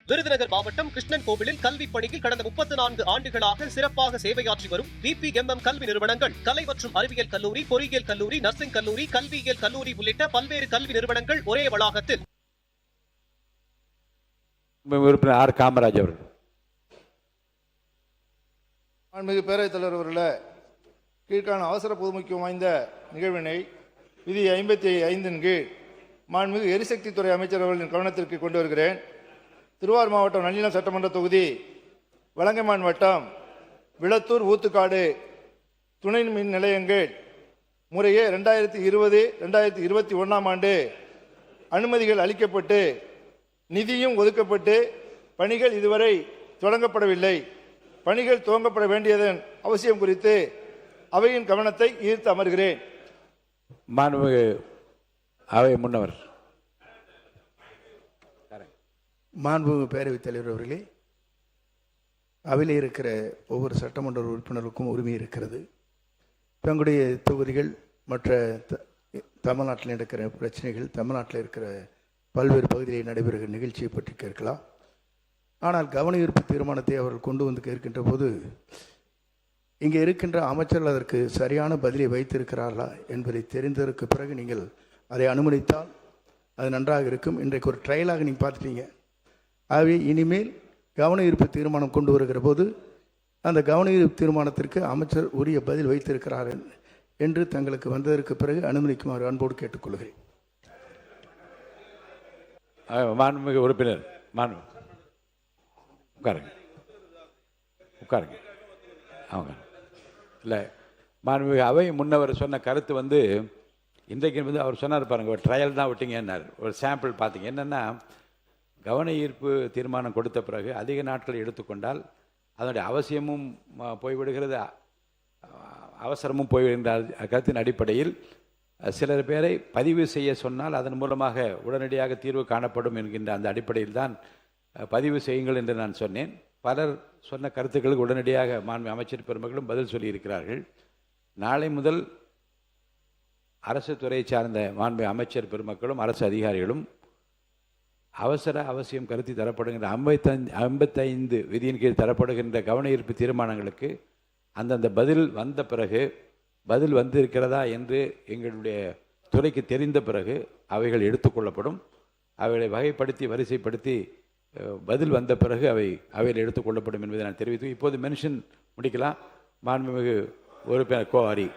விருதுநகர் மாவட்டம் கிருஷ்ணன் கோவிலில் கல்வி பணியில் கடந்த 34 ஆண்டுகளாக சிறப்பாக சேவையாற்றி வரும் VPMM கல்வி நிறுவனங்கள், கலை மற்றும் அறிவியல் கல்லூரி, பொறியியல் கல்லூரி, நர்சிங் கல்லூரி, கல்வியியல் கல்லூரி உள்ளிட்ட பல்வேறு கல்வி நிறுவனங்கள் ஒரே வளாகத்தில். உறுப்பினர் ஆர் காமராஜ் அவர்கள். மாண்புமிகு பேரவைத் தலைவர் அவர்களே, கீழ்கான அவசர பொதுமுக்கியம் வாய்ந்த நிகழ்வினை விதி 55 கீழ் மாண்புமிகு எரிசக்தித்துறை அமைச்சர் அவர்களின் கவனத்திற்கு கொண்டு வருகிறேன். திருவாரூர் மாவட்டம் நன்னிலம் சட்டமன்ற தொகுதி, வலங்கைமான் வட்டம், விளத்தூர், ஊத்துக்காடு துணை மின் நிலையங்கள் முறையே 2020, 2021 ஆண்டு அனுமதிகள் அளிக்கப்பட்டு நிதியும் ஒதுக்கப்பட்டு பணிகள் இதுவரை தொடங்கப்படவில்லை. பணிகள் துவங்கப்பட வேண்டியதன் அவசியம் குறித்து அவையின் கவனத்தை ஈர்த்து அமர்கிறேன். மாண்புமிகு அவை முன்னவர். மாண்புமிகு பேரவைத் தலைவர் அவர்களே, அவையில் இருக்கிற ஒவ்வொரு சட்டமன்ற உறுப்பினருக்கும் உரிமை இருக்கிறது. தங்களுடைய தொகுதிகள் மற்ற தமிழ்நாட்டில் நடக்கிற பிரச்சனைகள், தமிழ்நாட்டில் இருக்கிற பல்வேறு பகுதிகளில் நடைபெறுகிற நிகழ்ச்சியை பற்றி கேட்கலாம். ஆனால் கவன ஈர்ப்பு தீர்மானத்தை அவர்கள் கொண்டு வந்து கேட்கின்ற போது இங்கே இருக்கின்ற அமைச்சர்கள் அதற்கு சரியான பதிலை வைத்திருக்கிறார்களா என்பதை தெரிந்ததற்கு பிறகு நீங்கள் அதை அனுமதித்தால் அது நன்றாக இருக்கும். இன்றைக்கு ஒரு ட்ரையலாக நீங்கள் பார்த்துட்டீங்க. ஆகவே இனிமேல் கவன ஈர்ப்பு தீர்மானம் கொண்டு வருகிற போது அந்த கவன ஈர்ப்பு தீர்மானத்திற்கு அமைச்சர் உரிய பதில் வைத்திருக்கிறார் என்று தங்களுக்கு வந்ததற்கு பிறகு அனுமதிக்குமாறு அன்போடு கேட்டுக்கொள்கிறேன். மாண்புமிகு உறுப்பினர் உட்காருங்க அவங்க இல்லை. மாண்புமிகு அவை முன்னவர் சொன்ன கருத்து இன்றைக்கு அவர் சொன்னார் பாருங்க, ஒரு ட்ரையல் தான் விட்டீங்கன்னார். ஒரு சாம்பிள் பார்த்தீங்க. என்னென்னா, கவன ஈர்ப்பு தீர்மானம் கொடுத்த பிறகு அதிக நாட்கள் எடுத்துக்கொண்டால் அதனுடைய அவசியமும் போய்விடுகிறது, அவசரமும் போய்விடுகின்ற கருத்தின் அடிப்படையில் சிலர் பேரை பதிவு செய்ய சொன்னால் அதன் மூலமாக உடனடியாக தீர்வு காணப்படும் என்கின்ற அந்த அடிப்படையில் தான் பதிவு செய்யுங்கள் என்று நான் சொன்னேன். பலர் சொன்ன கருத்துக்களுக்கு உடனடியாக மாண்பு அமைச்சர் பெருமக்களும் பதில் சொல்லியிருக்கிறார்கள். நாளை முதல் அரசு துறை சார்ந்த மாண்பு அமைச்சர் பெருமக்களும் அரசு அதிகாரிகளும் அவசியம் கருத்தி தரப்படுகின்ற 55 விதியின் கீழ் தரப்படுகின்ற கவன ஈர்ப்பு தீர்மானங்களுக்கு அந்தந்த பதில் வந்த பிறகு, பதில் வந்திருக்கிறதா என்று எங்களுடைய துறைக்கு தெரிந்த பிறகு அவைகள் எடுத்துக்கொள்ளப்படும். அவைகளை வகைப்படுத்தி வரிசைப்படுத்தி பதில் வந்த பிறகு அவையில் எடுத்துக்கொள்ளப்படும் என்பதை நான் தெரிவித்து இப்போது மென்ஷன் முடிக்கலாம். மாண்புமிகு உறுப்பினர் கோஹரி.